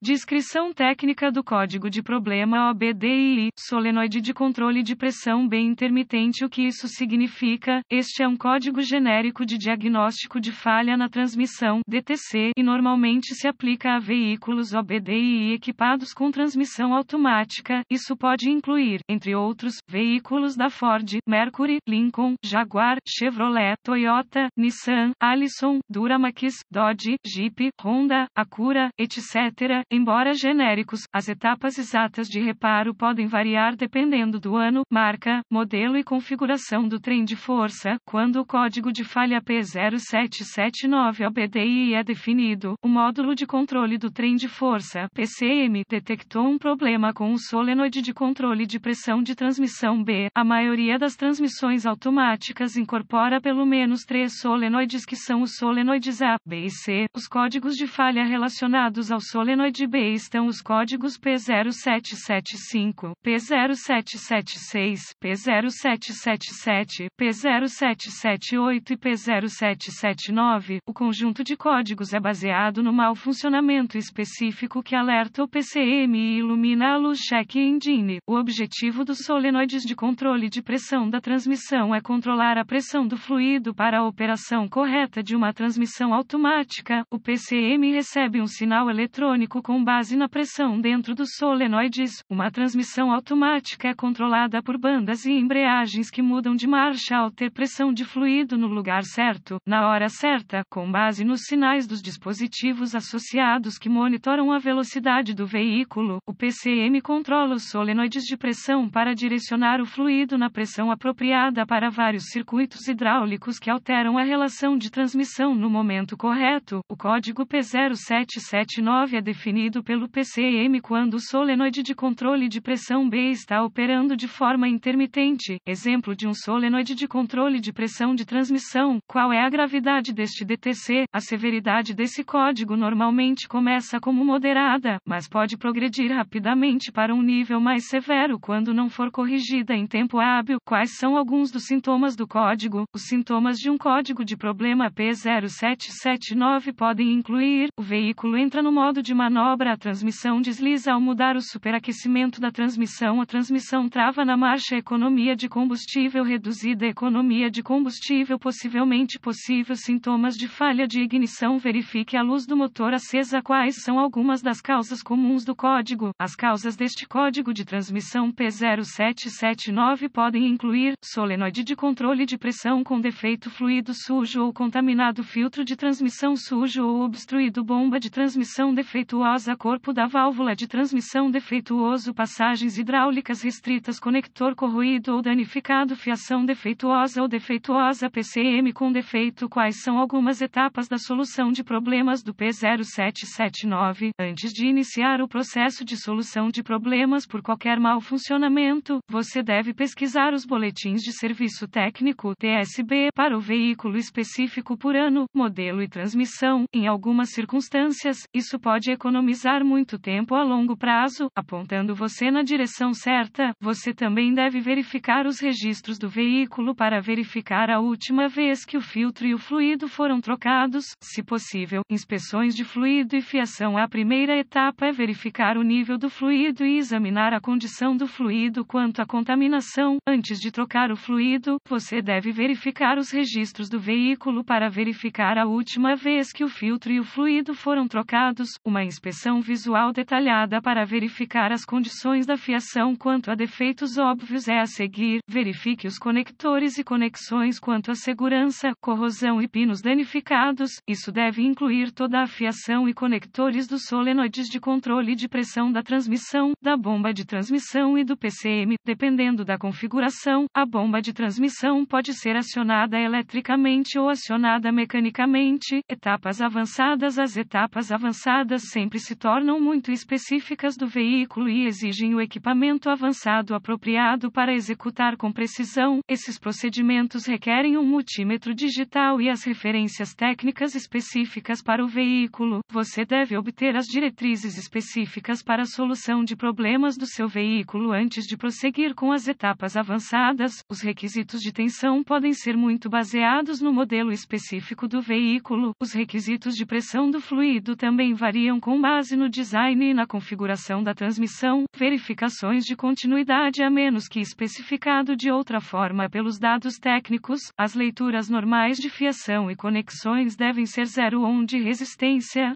Descrição técnica do código de problema OBDII, solenoide de controle de pressão B intermitente. O que isso significa? Este é um código genérico de diagnóstico de falha na transmissão, DTC, e normalmente se aplica a veículos OBDII equipados com transmissão automática. Isso pode incluir, entre outros, veículos da Ford, Mercury, Lincoln, Jaguar, Chevrolet, Toyota, Nissan, Allison, Duramax, Dodge, Jeep, Honda, Acura, etc. Embora genéricos, as etapas exatas de reparo podem variar dependendo do ano, marca, modelo e configuração do trem de força. Quando o código de falha P0779 OBDII é definido, o módulo de controle do trem de força, PCM, detectou um problema com o solenoide de controle de pressão de transmissão B. A maioria das transmissões automáticas incorpora pelo menos 3 solenoides, que são os solenoides A, B e C. Os códigos de falha relacionados ao solenoide B estão os códigos P0775, P0776, P0777, P0778 e P0779. O conjunto de códigos é baseado no mau funcionamento específico que alerta o PCM e ilumina a luz check engine. O objetivo dos solenoides de controle de pressão da transmissão é controlar a pressão do fluido para a operação correta de uma transmissão automática. O PCM recebe um sinal eletrônico com base na pressão dentro dos solenoides. Uma transmissão automática é controlada por bandas e embreagens que mudam de marcha ao ter pressão de fluido no lugar certo, na hora certa, com base nos sinais dos dispositivos associados que monitoram a velocidade do veículo. O PCM controla os solenoides de pressão para direcionar o fluido na pressão apropriada para vários circuitos hidráulicos que alteram a relação de transmissão no momento correto. O código P0779 é definido pelo PCM quando o solenoide de controle de pressão B está operando de forma intermitente. Exemplo de um solenoide de controle de pressão de transmissão. Qual é a gravidade deste DTC? A severidade desse código normalmente começa como moderada, mas pode progredir rapidamente para um nível mais severo quando não for corrigida em tempo hábil. Quais são alguns dos sintomas do código? Os sintomas de um código de problema P0779 podem incluir: o veículo entra no modo de manobra, a transmissão desliza ao mudar o superaquecimento da transmissão, a transmissão trava na marcha, economia de combustível reduzida, economia de combustível possivelmente possível. Sintomas de falha de ignição: verifique a luz do motor acesa. Quais são algumas das causas comuns do código? As causas deste código de transmissão P0779 podem incluir: solenoide de controle de pressão com defeito, fluido sujo ou contaminado, filtro de transmissão sujo ou obstruído, bomba de transmissão defeituosa, corpo da válvula de transmissão defeituoso, passagens hidráulicas restritas, conector corroído ou danificado, fiação defeituosa ou defeituosa, PCM com defeito. Quais são algumas etapas da solução de problemas do P0779? Antes de iniciar o processo de solução de problemas por qualquer mau funcionamento, você deve pesquisar os boletins de serviço técnico (TSB) para o veículo específico por ano, modelo e transmissão. Em algumas circunstâncias, isso pode economizar muito tempo a longo prazo, apontando você na direção certa. Você também deve verificar os registros do veículo para verificar a última vez que o filtro e o fluido foram trocados, se possível. Inspeções de fluido e fiação. A primeira etapa é verificar o nível do fluido e examinar a condição do fluido quanto à contaminação. Antes de trocar o fluido, você deve verificar os registros do veículo para verificar a última vez que o filtro e o fluido foram trocados. Uma inspeção visual detalhada para verificar as condições da fiação quanto a defeitos óbvios é a seguir. Verifique os conectores e conexões quanto à segurança, corrosão e pinos danificados. Isso deve incluir toda a fiação e conectores dos solenoides de controle de pressão da transmissão, da bomba de transmissão e do PCM. Dependendo da configuração, a bomba de transmissão pode ser acionada eletricamente ou acionada mecanicamente. Etapas avançadas. As etapas avançadas sempre se tornam muito específicas do veículo e exigem o equipamento avançado apropriado para executar com precisão. Esses procedimentos requerem um multímetro digital e as referências técnicas específicas para o veículo. Você deve obter as diretrizes específicas para a solução de problemas do seu veículo antes de prosseguir com as etapas avançadas. Os requisitos de tensão podem ser muito baseados no modelo específico do veículo. Os requisitos de pressão do fluido também variam com base no design e na configuração da transmissão, verificações de continuidade a menos que especificado de outra forma pelos dados técnicos, as leituras normais de fiação e conexões devem ser 0 ohm de resistência.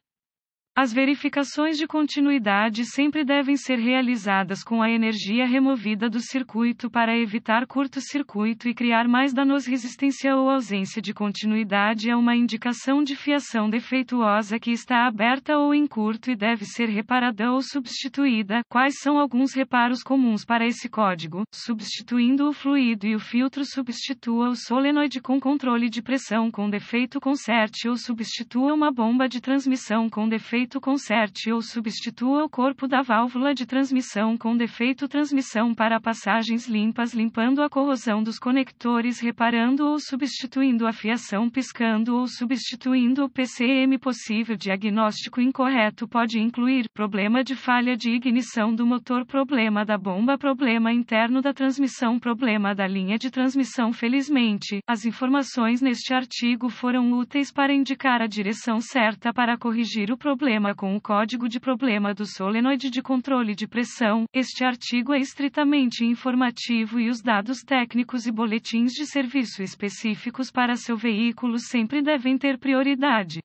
As verificações de continuidade sempre devem ser realizadas com a energia removida do circuito para evitar curto-circuito e criar mais danos. Resistência ou ausência de continuidade é uma indicação de fiação defeituosa que está aberta ou em curto e deve ser reparada ou substituída. Quais são alguns reparos comuns para esse código? Substituindo o fluido e o filtro, substitua o solenoide com controle de pressão com defeito, conserte ou substitua uma bomba de transmissão com defeito, conserte ou substitua o corpo da válvula de transmissão com defeito, transmissão para passagens limpas, limpando a corrosão dos conectores, reparando ou substituindo a fiação, piscando ou substituindo o PCM. Possível diagnóstico incorreto pode incluir problema de falha de ignição do motor, problema da bomba, problema interno da transmissão, problema da linha de transmissão. Felizmente, as informações neste artigo foram úteis para indicar a direção certa para corrigir o problema com o código de problema do solenoide de controle de pressão. Este artigo é estritamente informativo e os dados técnicos e boletins de serviço específicos para seu veículo sempre devem ter prioridade.